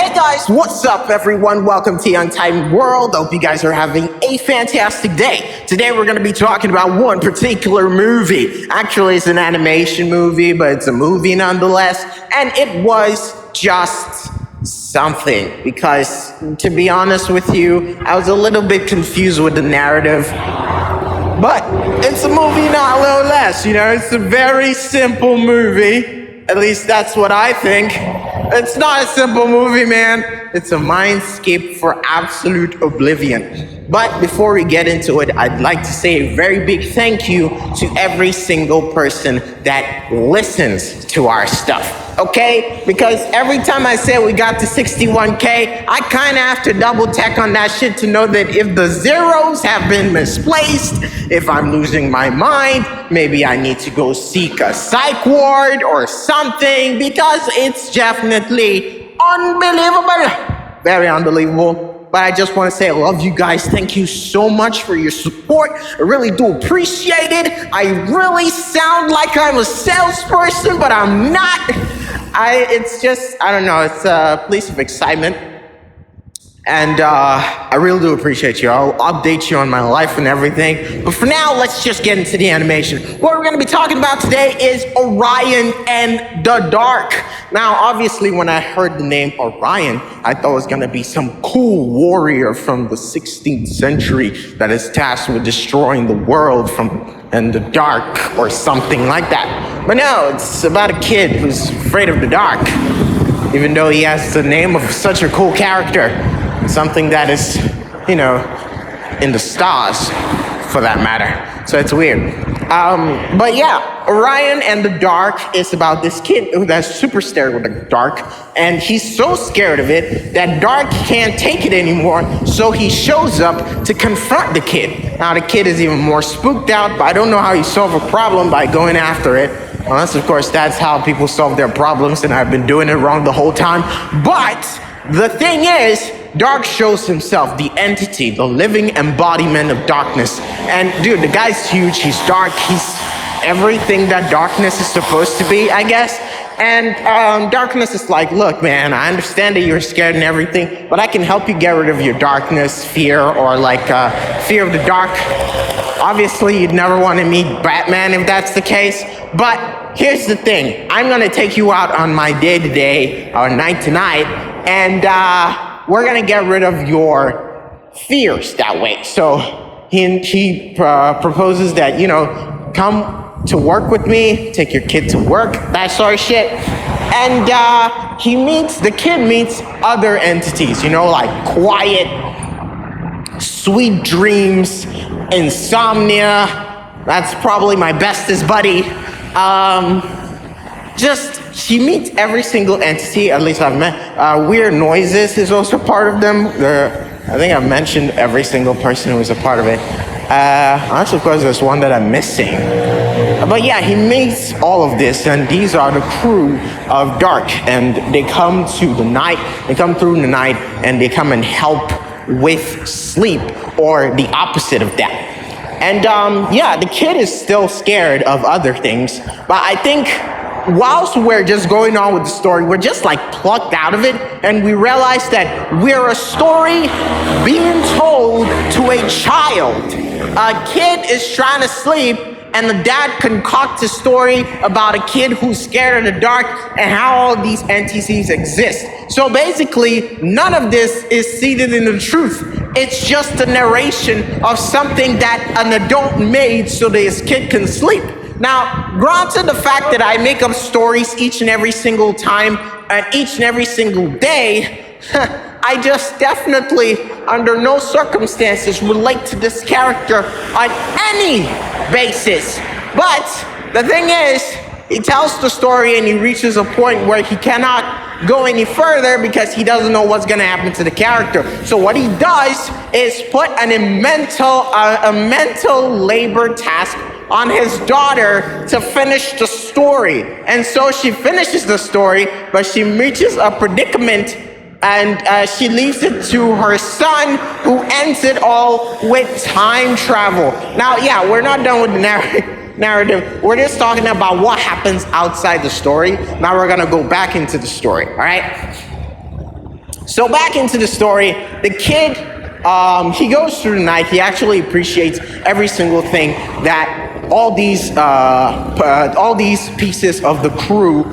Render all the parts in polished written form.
Hey guys, what's up everyone? Welcome to Untimed World. Hope you guys are having a fantastic day. Today we're going to be talking about one particular movie. Actually, it's an animation movie, but it's a movie nonetheless. And it was just something. Because, to be honest with you, I was a little bit confused with the narrative. But it's a movie nonetheless, it's a very simple movie. At least that's what I think. It's not a simple movie, man. It's a mindscape for absolute oblivion. But before we get into it, I'd like to say a very big thank you to every single person that listens to our stuff, okay? Because every time I say we got to 61K, I kind of have to double check on that shit to know that if the zeros have been misplaced, if I'm losing my mind, maybe I need to go seek a psych ward or something, because it's definitely unbelievable. Very unbelievable. But I just want to say I love you guys. Thank you so much for your support. I really do appreciate it. I really sound like I'm a salesperson, but I'm not. It's just, I don't know, it's a place of excitement. And I really do appreciate you. I'll update you on my life and everything. But for now, let's just get into the animation. What we're going to be talking about today is Orion and the Dark. Now, obviously, when I heard the name Orion, I thought it was going to be some cool warrior from the 16th century that is tasked with destroying the world in the dark or something like that. But no, it's about a kid who's afraid of the dark, even though he has the name of such a cool character. Something that is, in the stars, for that matter. So it's weird. But yeah, Orion and the Dark is about this kid that's super scared with the dark. And he's so scared of it that Dark can't take it anymore. So he shows up to confront the kid. Now the kid is even more spooked out, but I don't know how you solve a problem by going after it. Unless, of course, that's how people solve their problems, and I've been doing it wrong the whole time. But the thing is, Dark shows himself, the entity, the living embodiment of darkness. And dude, the guy's huge, he's dark, he's everything that darkness is supposed to be, I guess. And darkness is like, look, man, I understand that you're scared and everything, but I can help you get rid of your darkness, fear, or fear of the dark. Obviously, you'd never want to meet Batman if that's the case, but here's the thing. I'm going to take you out on my day-to-day or night-to-night, and we're going to get rid of your fears that way. So he proposes that, come to work with me, take your kid to work, that sort of shit. And the kid meets other entities, like quiet, sweet dreams, insomnia. That's probably my bestest buddy. He meets every single entity, at least I've met. Weird noises is also part of them. I think I've mentioned every single person who was a part of it. Unless, of course, there's one that I'm missing. But yeah, he meets all of this, and these are the crew of Dark. And they come through the night, and they come and help with sleep, or the opposite of that. And the kid is still scared of other things, but I think whilst we're just going on with the story, we're just plucked out of it, and we realize that we're a story being told to a child. A kid is trying to sleep, and the dad concocts a story about a kid who's scared of the dark and how all these entities exist. So basically, none of this is seated in the truth. It's just a narration of something that an adult made so that his kid can sleep. Now, granted the fact that I make up stories each and every single time and each and every single day, I just definitely, under no circumstances, relate to this character on any basis. But the thing is, he tells the story and he reaches a point where he cannot go any further because he doesn't know what's going to happen to the character. So what he does is put a mental labor task on his daughter to finish the story. And so she finishes the story, but she reaches a predicament, and she leaves it to her son, who ends it all with time travel. Now, yeah, we're not done with the narrative. We're just talking about what happens outside the story. Now we're gonna go back into the story, all right? So back into the story, the kid, he goes through the night. He actually appreciates every single thing that all these pieces of the crew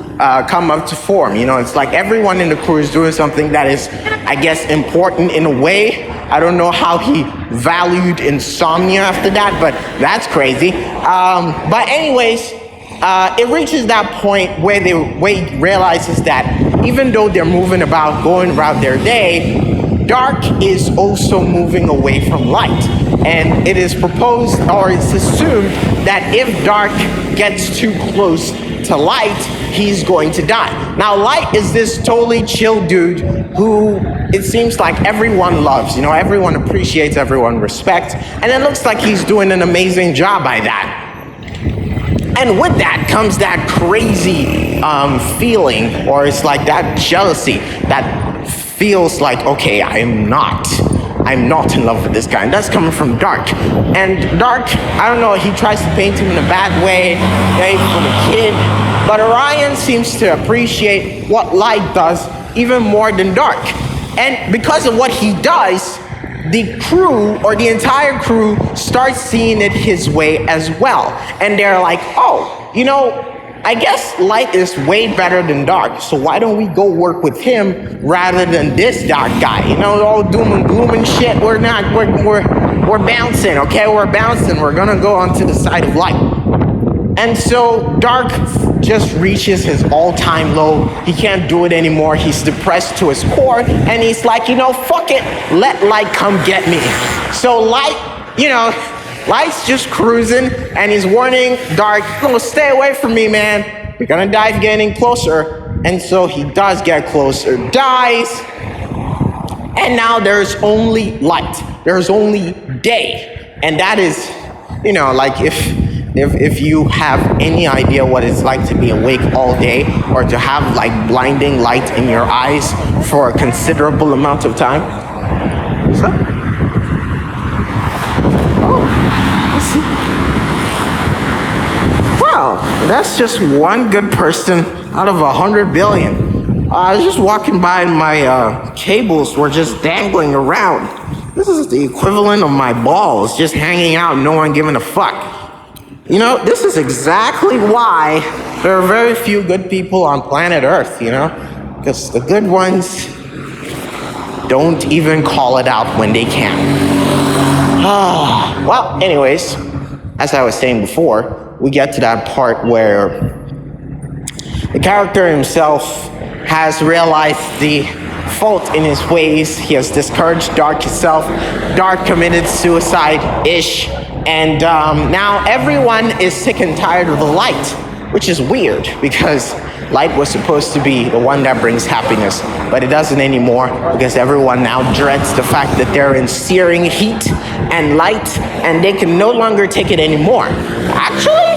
come up to form. You know, it's like everyone in the crew is doing something that is, I guess, important in a way. I don't know how he valued insomnia after that, but that's crazy. But anyways, it reaches that point where Wade realizes that even though they're moving about, going about their day, dark is also moving away from light. And it is proposed, or it's assumed, that if dark gets too close to light, he's going to die. Now, light is this totally chill dude who it seems like everyone loves, you know, everyone appreciates, everyone respects, and it looks like he's doing an amazing job by that. And with that comes that crazy feeling, or it's like that jealousy that feels like, okay, I'm not in love with this guy. And that's coming from Dark. And Dark, I don't know, he tries to paint him in a bad way, maybe from a kid. But Orion seems to appreciate what Light does even more than Dark. And because of what he does, the crew, or the entire crew, starts seeing it his way as well. And they're like, oh, you know, I guess Light is way better than Dark, so why don't we go work with him rather than this Dark guy? You know, all doom and gloom and shit. We're bouncing, okay? We're bouncing. We're gonna go onto the side of Light. And so Dark just reaches his all-time low. He can't do it anymore. He's depressed to his core, and he's like, you know, fuck it. Let Light come get me. So Light, you know, Light's just cruising, and he's warning Dark, no, stay away from me, man. You're gonna die getting closer. And so he does get closer, dies, and now there's only light. There's only day. And that is, you know, like if you have any idea what it's like to be awake all day, or to have like blinding light in your eyes for a considerable amount of time. What's up? Wow, that's just one good person out of 100 billion. I was just walking by and my cables were just dangling around. This is the equivalent of my balls just hanging out, no one giving a fuck. You know, this is exactly why there are very few good people on planet Earth, you know? Because the good ones don't even call it out when they can. Well, anyways, as I was saying before, we get to that part where the character himself has realized the fault in his ways. He has discouraged Dark himself. Dark committed suicide-ish. And now everyone is sick and tired of the Light, which is weird because Light was supposed to be the one that brings happiness, but it doesn't anymore because everyone now dreads the fact that they're in searing heat and light, and they can no longer take it anymore. Actually,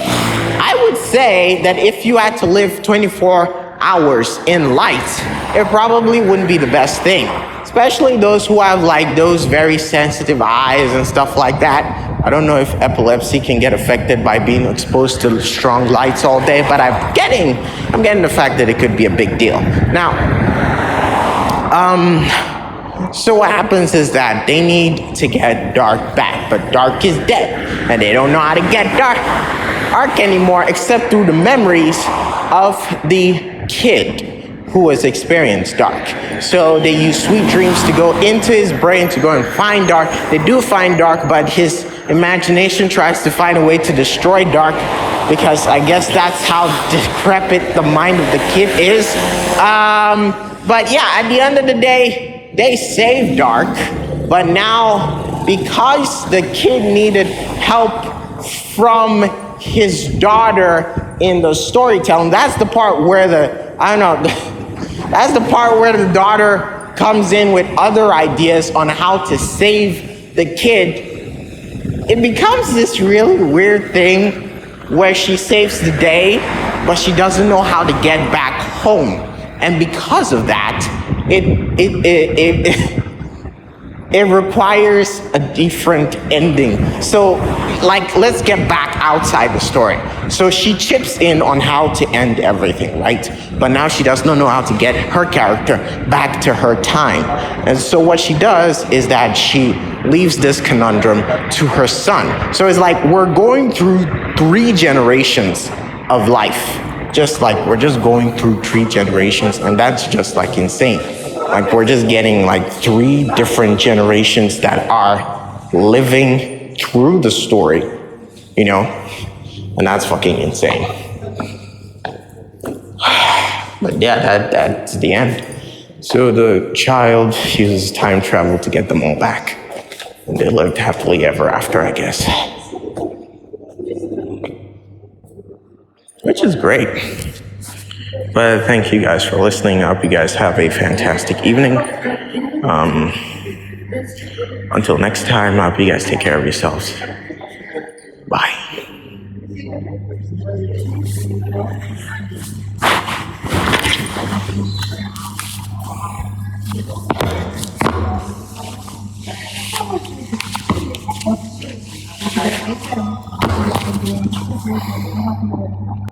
I would say that if you had to live 24 hours in light, it probably wouldn't be the best thing, especially those who have like those very sensitive eyes and stuff like that. I don't know if epilepsy can get affected by being exposed to strong lights all day, but I'm getting the fact that it could be a big deal. Now, so what happens is that they need to get Dark back, but Dark is dead, and they don't know how to get Dark anymore except through the memories of the kid who has experienced Dark. So they use sweet dreams to go into his brain to go and find Dark. They do find Dark, but his imagination tries to find a way to destroy Dark because I guess that's how decrepit the mind of the kid is. But yeah, at the end of the day, they save Dark, but now because the kid needed help from his daughter in the storytelling, that's the part where that's the part where the daughter comes in with other ideas on how to save the kid. It becomes this really weird thing where she saves the day, but she doesn't know how to get back it requires a different ending. So, like, let's get back outside the story. So she chips in on how to end everything, right? But now she does not know how to get her character back to her time. And so what she does is that she leaves this conundrum to her son. So it's like we're going through 3 generations of life. Just like we're just going through 3 generations, and that's just like insane. Like we're just getting like 3 different generations that are living through the story, you know? And that's fucking insane. But yeah, that's the end. So the child uses time travel to get them all back. And they lived happily ever after, I guess. Which is great. But thank you guys for listening. I hope you guys have a fantastic evening. Until next time, I hope you guys take care of yourselves. Bye.